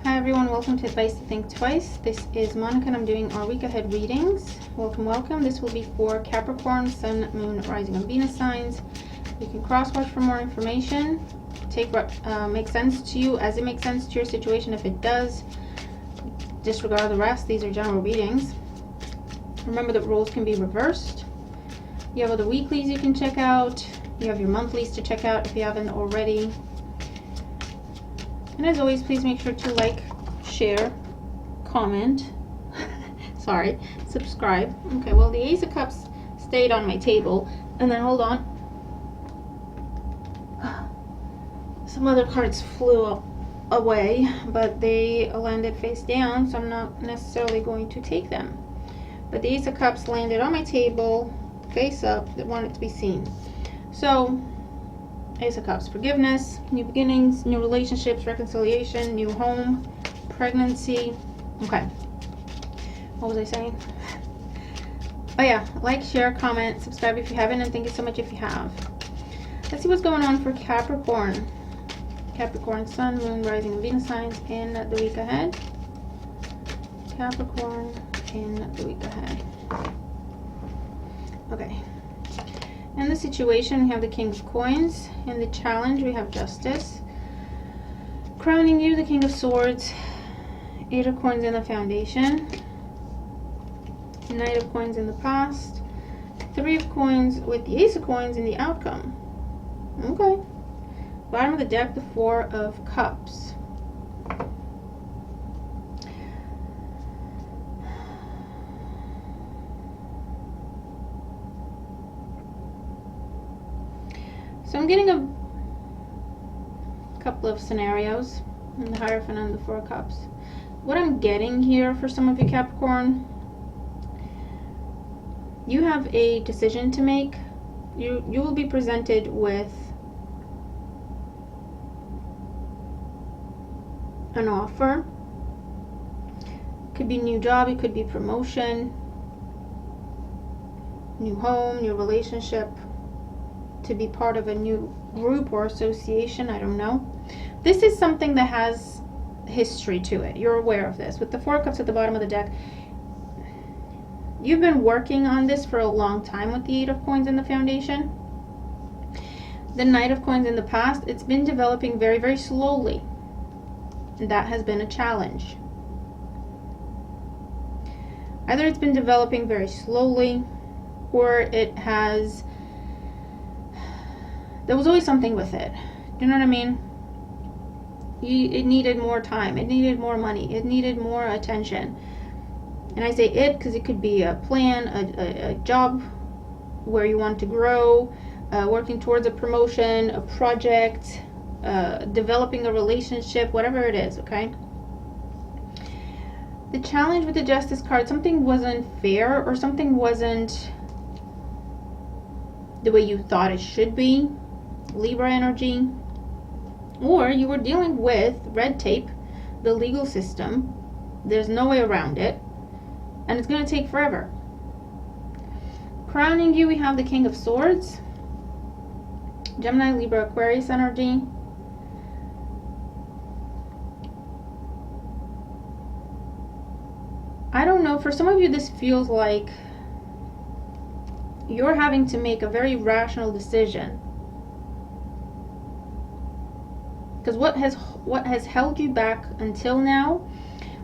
Hi everyone, welcome to Advice to Think Twice. This is Monica and I'm doing our week ahead readings. Welcome. This will be for Capricorn, Sun, Moon, Rising, and Venus signs. You can cross-watch for more information. Take what makes sense to you as it makes sense to your situation. If it does, disregard the rest. These are general readings. Remember that roles can be reversed. You have other weeklies you can check out. You have your monthlies to check out if you haven't already. And as always, please make sure to like, share, comment, subscribe. Okay, well, the Ace of Cups stayed on my table. And then, hold on. Some other cards flew away, but they landed face down, so I'm not necessarily going to take them. But the Ace of Cups landed on my table, face up, that wanted to be seen. So, Ace of Cups, forgiveness, new beginnings, new relationships, reconciliation, new home, pregnancy. Okay. What was I saying? Oh yeah, like, share, comment, subscribe if you haven't, and thank you so much if you have. Let's see what's going on for Capricorn. Capricorn, Sun, Moon, Rising, and Venus signs in the week ahead. Capricorn in the week ahead. Okay. In the situation, we have the King of Coins. In the challenge, we have Justice. Crowning you, the King of Swords. Eight of Coins in the foundation. Knight of Coins in the past. Three of Coins with the Ace of Coins in the outcome. Okay. Bottom of the deck, the Four of Cups. So I'm getting a couple of scenarios in the Hierophant and the Four of Cups. What I'm getting here for some of you Capricorn, you have a decision to make. You will be presented with an offer. It could be new job, it could be promotion, new home, new relationship, to be part of a new group or association, I don't know. This is something that has history to it. You're aware of this. With the Four of Cups at the bottom of the deck, you've been working on this for a long time with the Eight of Coins in the foundation. The Knight of Coins in the past, it's been developing very, very slowly. And that has been a challenge. Either it's been developing very slowly, or it has... there was always something with it. Do you know what I mean? It needed more time. It needed more money. It needed more attention. And I say it because it could be a plan, a job where you want to grow, working towards a promotion, a project, developing a relationship, whatever it is, okay? The challenge with the Justice card, something wasn't fair or something wasn't the way you thought it should be. Libra energy, or you were dealing with red tape, the legal system. There's no way around it, and it's going to take forever. Crowning you, we have the King of Swords, Gemini, Libra, Aquarius energy. I don't know, for some of you this feels like you're having to make a very rational decision. Because what has held you back until now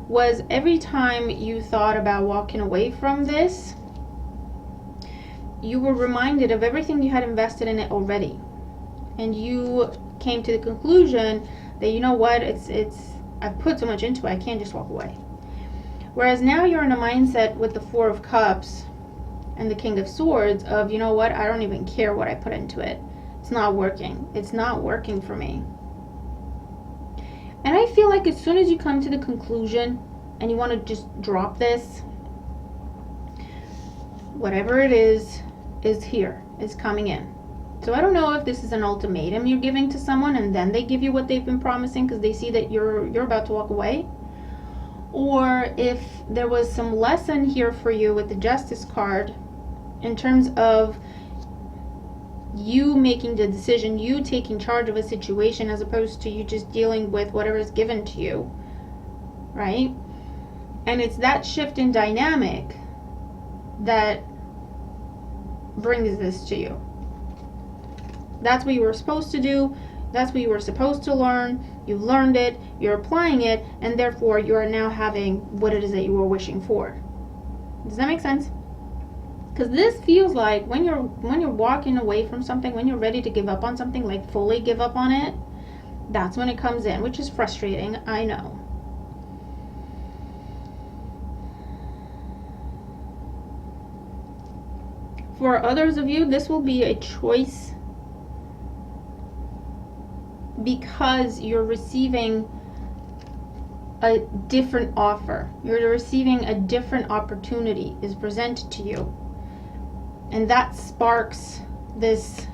was every time you thought about walking away from this, you were reminded of everything you had invested in it already. And you came to the conclusion that, you know what, I've put so much into it, I can't just walk away. Whereas now you're in a mindset with the Four of Cups and the King of Swords of, you know what, I don't even care what I put into it. It's not working. It's not working for me. And I feel like as soon as you come to the conclusion and you want to just drop this, whatever it is here, is coming in. So I don't know if this is an ultimatum you're giving to someone and then they give you what they've been promising because they see that you're about to walk away. Or if there was some lesson here for you with the Justice card in terms of you making the decision, you taking charge of a situation as opposed to you just dealing with whatever is given to you. right? And it's that shift in dynamic that brings this to you. That's what you were supposed to do. That's what you were supposed to learn. You've learned it, you're applying it, and therefore you are now having what it is that you were wishing for. Does that make sense? Because this feels like when you're walking away from something, when you're ready to give up on something, like fully give up on it, that's when it comes in, which is frustrating, I know. For others of you, this will be a choice because you're receiving a different offer. You're receiving a different opportunity is presented to you. And that sparks this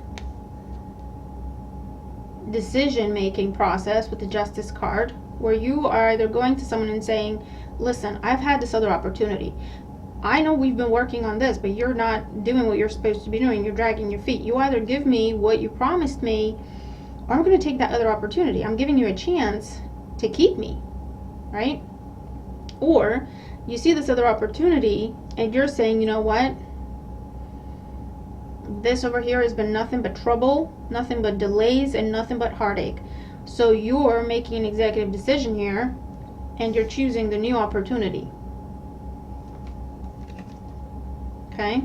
decision-making process with the Justice card, where you are either going to someone and saying, listen, I've had this other opportunity. I know we've been working on this, but you're not doing what you're supposed to be doing. You're dragging your feet. You either give me what you promised me, or I'm going to take that other opportunity. I'm giving you a chance to keep me, right? Or you see this other opportunity and you're saying, you know what? This over here has been nothing but trouble, nothing but delays, and nothing but heartache. So you're making an executive decision here and you're choosing the new opportunity. Okay?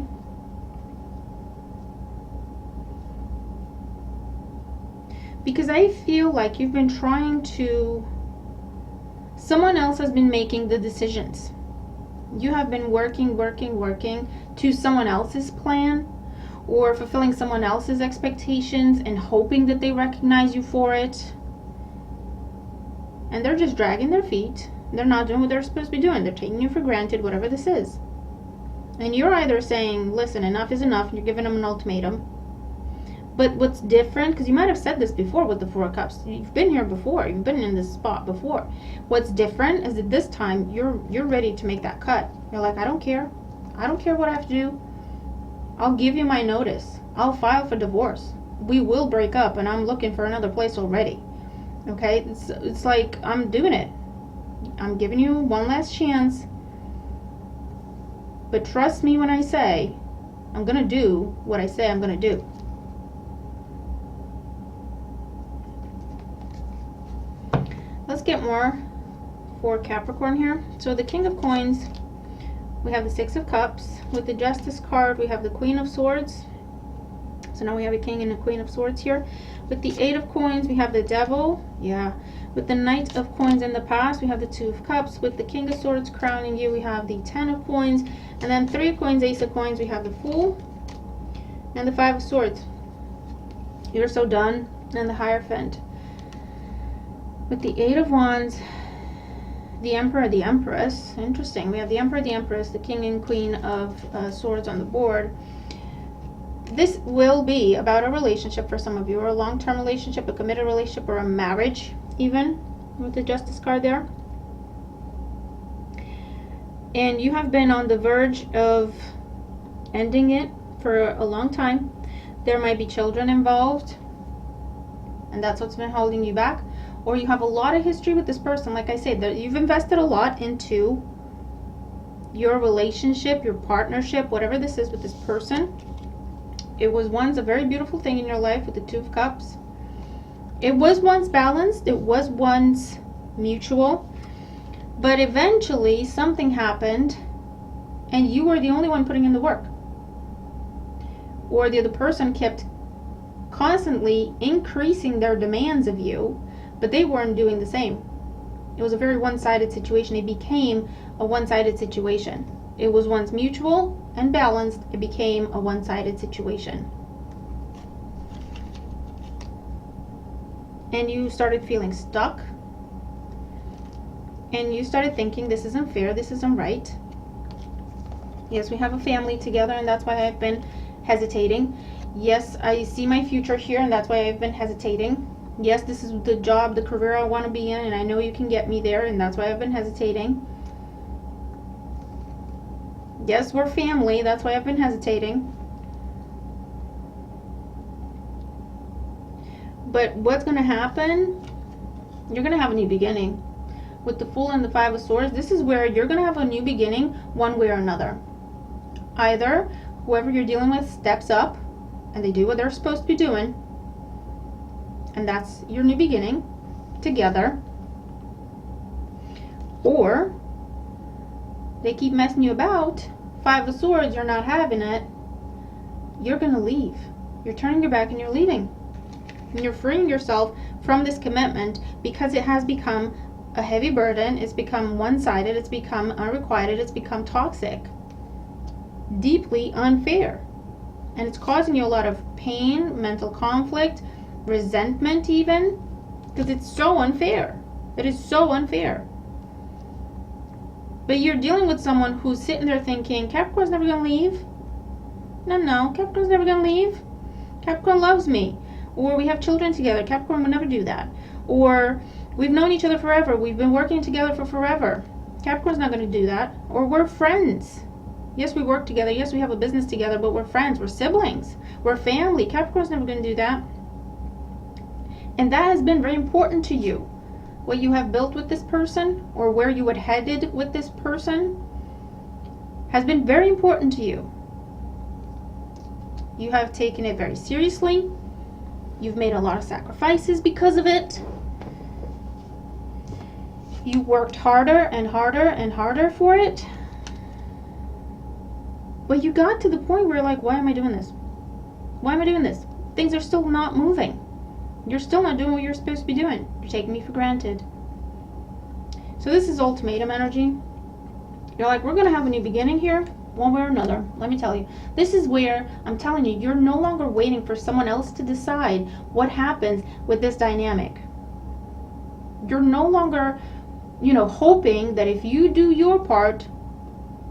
Because I feel like you've been trying to, someone else has been making the decisions. You have been working to someone else's plan, or fulfilling someone else's expectations and hoping that they recognize you for it. And they're just dragging their feet. They're not doing what they're supposed to be doing. They're taking you for granted, whatever this is. And you're either saying, listen, enough is enough, and you're giving them an ultimatum. But what's different, because you might have said this before with the Four of Cups, you've been here before, you've been in this spot before. What's different is that this time you're ready to make that cut. You're like, I don't care what I have to do. I'll give you my notice. I'll file for divorce. We will break up, and I'm looking for another place already. Okay? It's like, I'm doing it. I'm giving you one last chance. But trust me when I say, I'm going to do what I say I'm going to do. Let's get more for Capricorn here. So the King of Coins, we have the Six of Cups. With the Justice card, we have the Queen of Swords. So now we have a King and a Queen of Swords here. With the Eight of Coins, we have the Devil. Yeah. With the Knight of Coins in the past, we have the Two of Cups. With the King of Swords crowning you, we have the Ten of Coins. And then Three of Coins, Ace of Coins, we have the Fool. And the Five of Swords. You're so done. And the Hierophant. With the Eight of Wands, the Emperor, the Empress. Interesting. We have the Emperor, the Empress, the King and Queen of Swords on the board. This will be about a relationship for some of you, or a long-term relationship, a committed relationship, or a marriage even, with the Justice card there. And you have been on the verge of ending it for a long time. There might be children involved, and that's what's been holding you back. Or you have a lot of history with this person. Like I said, that you've invested a lot into your relationship, your partnership, whatever this is with this person. It was once a very beautiful thing in your life with the Two of Cups. It was once balanced. It was once mutual. But eventually something happened and you were the only one putting in the work. Or the other person kept constantly increasing their demands of you, but they weren't doing the same. It was a very one-sided situation. It became a one-sided situation. It was once mutual and balanced. It became a one-sided situation. And you started feeling stuck. And you started thinking, this isn't fair, this isn't right. Yes, we have a family together, and that's why I've been hesitating. Yes, I see my future here, and that's why I've been hesitating. Yes, this is the job, the career I want to be in, and I know you can get me there, and that's why I've been hesitating. Yes, we're family, that's why I've been hesitating. But what's going to happen? You're going to have a new beginning. with the Fool and the Five of Swords, this is where you're going to have a new beginning one way or another. Either whoever you're dealing with steps up and they do what they're supposed to be doing, and that's your new beginning together, or they keep messing you about. Five of Swords, you're not having it. You're going to leave. You're turning your back and you're leaving. And you're freeing yourself from this commitment because it has become a heavy burden. It's become one-sided. It's become unrequited. It's become toxic. Deeply unfair. And it's causing you a lot of pain, mental conflict, resentment even, because it's so unfair. It is so unfair. But you're dealing with someone who's sitting there thinking, Capricorn's never going to leave. No, Capricorn's never going to leave. Capricorn loves me. Or we have children together. Capricorn would never do that. Or we've known each other forever. We've been working together for forever. Capricorn's not going to do that. Or we're friends. Yes, we work together. Yes, we have a business together, but we're friends. We're siblings. We're family. Capricorn's never going to do that. And that has been very important to you. What you have built with this person, or where you had headed with this person, has been very important to you. You have taken it very seriously. You've made a lot of sacrifices because of it. You worked harder and harder and harder for it. But you got to the point where you're like, why am I doing this? Why am I doing this? Things are still not moving. You're still not doing what you're supposed to be doing. You're taking me for granted. So this is ultimatum energy. You're like, we're going to have a new beginning here, one way or another. Let me tell you. This is where I'm telling you, you're no longer waiting for someone else to decide what happens with this dynamic. You're no longer, hoping that if you do your part,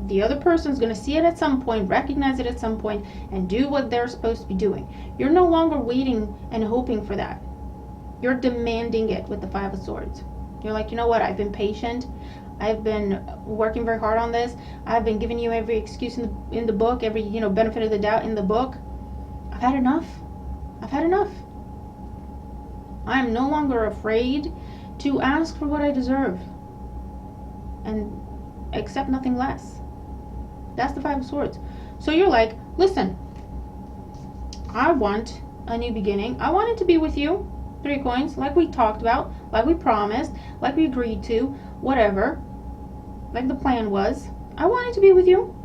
the other person's going to see it at some point, recognize it at some point, and do what they're supposed to be doing. You're no longer waiting and hoping for that. You're demanding it with the Five of Swords. You're like, you know what? I've been patient. I've been working very hard on this. I've been giving you every excuse in the book, every, benefit of the doubt in the book. I've had enough. I've had enough. I am no longer afraid to ask for what I deserve and accept nothing less. That's the Five of Swords. So you're like, listen, I want a new beginning. I want it to be with you. 3 coins, like we talked about, like we promised, like we agreed to, whatever, like the plan was. I want it to be with you.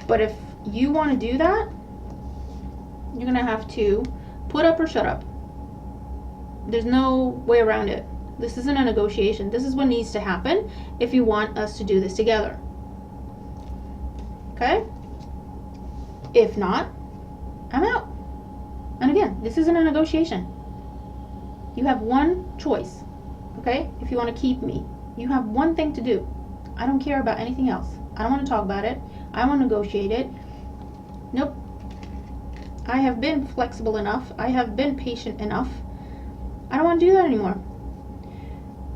But if you want to do that, you're going to have to put up or shut up. There's no way around it. This isn't a negotiation. This is what needs to happen if you want us to do this together. Okay? If not, I'm out. And again, this isn't a negotiation. You have one choice. Okay? If you want to keep me, you have one thing to do. I don't care about anything else. I don't want to talk about it. I don't want to negotiate it. Nope. I have been flexible enough. I have been patient enough. I don't want to do that anymore.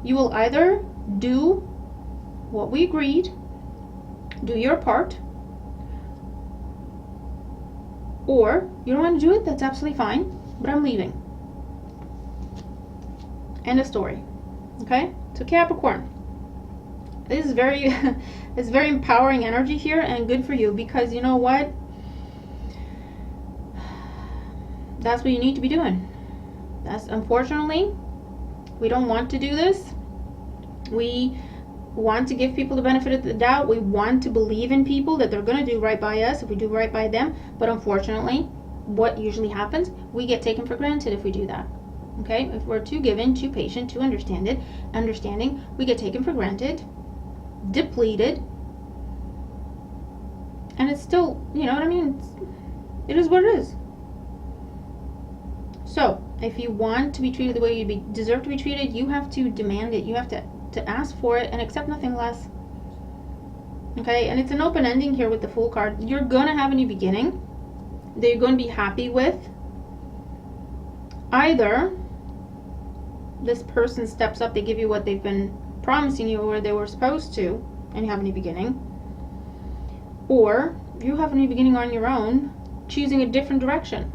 You will either do what we agreed, do your part, or you don't want to do it, that's absolutely fine, but I'm leaving. End of story. Okay? So Capricorn, this is very it's very empowering energy here, and good for you, because you know what? That's what you need to be doing. That's, unfortunately, we don't want to do this. We want to give people the benefit of the doubt. We want to believe in people that they're going to do right by us if we do right by them. But unfortunately, what usually happens, we get taken for granted if we do that. Okay? If we're too given, too patient, too understanding, we get taken for granted, depleted. And it's still, you know what I mean? It is what it is. So, if you want to be treated the way you deserve to be treated, you have to demand it. You have to ask for it and accept nothing less. Okay? And it's an open ending here with the Fool card. You're going to have a new beginning that you're going to be happy with. Either this person steps up, they give you what they've been promising you or they were supposed to, and you have a new beginning. Or you have a new beginning on your own, choosing a different direction.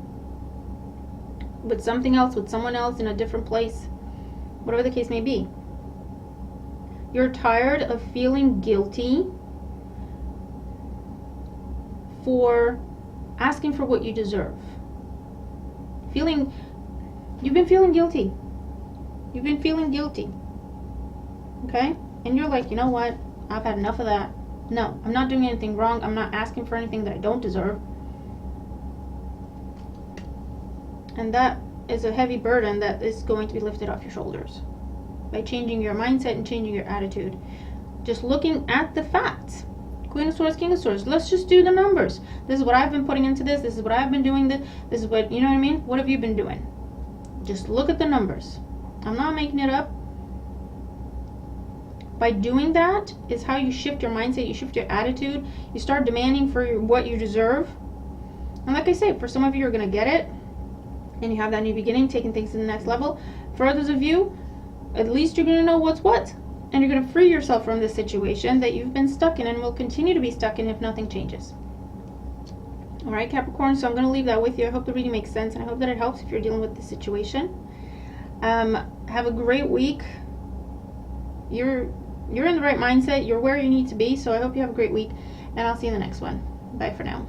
With something else, with someone else, in a different place. Whatever the case may be. You're tired of feeling guilty for asking for what you deserve. You've been feeling guilty. You've been feeling guilty. Okay? And you're like, you know what? I've had enough of that. No, I'm not doing anything wrong. I'm not asking for anything that I don't deserve. And that is a heavy burden that is going to be lifted off your shoulders by changing your mindset and changing your attitude. Just looking at the facts. Queen of Swords, King of Swords. Let's just do the numbers. This is what I've been putting into this. This is what I've been doing. This is what, you know what I mean? What have you been doing? Just look at the numbers. I'm not making it up. By doing that is how you shift your mindset, you shift your attitude, you start demanding for what you deserve. And like I say, for some of you, you're going to get it, and you have that new beginning, taking things to the next level. For others of you, at least you're going to know what's what, and you're going to free yourself from this situation that you've been stuck in and will continue to be stuck in if nothing changes. All right, Capricorn, so I'm going to leave that with you. I hope the reading makes sense, and I hope that it helps if you're dealing with this situation. Have a great week. You're in the right mindset. You're where you need to be. So I hope you have a great week, and I'll see you in the next one. Bye for now.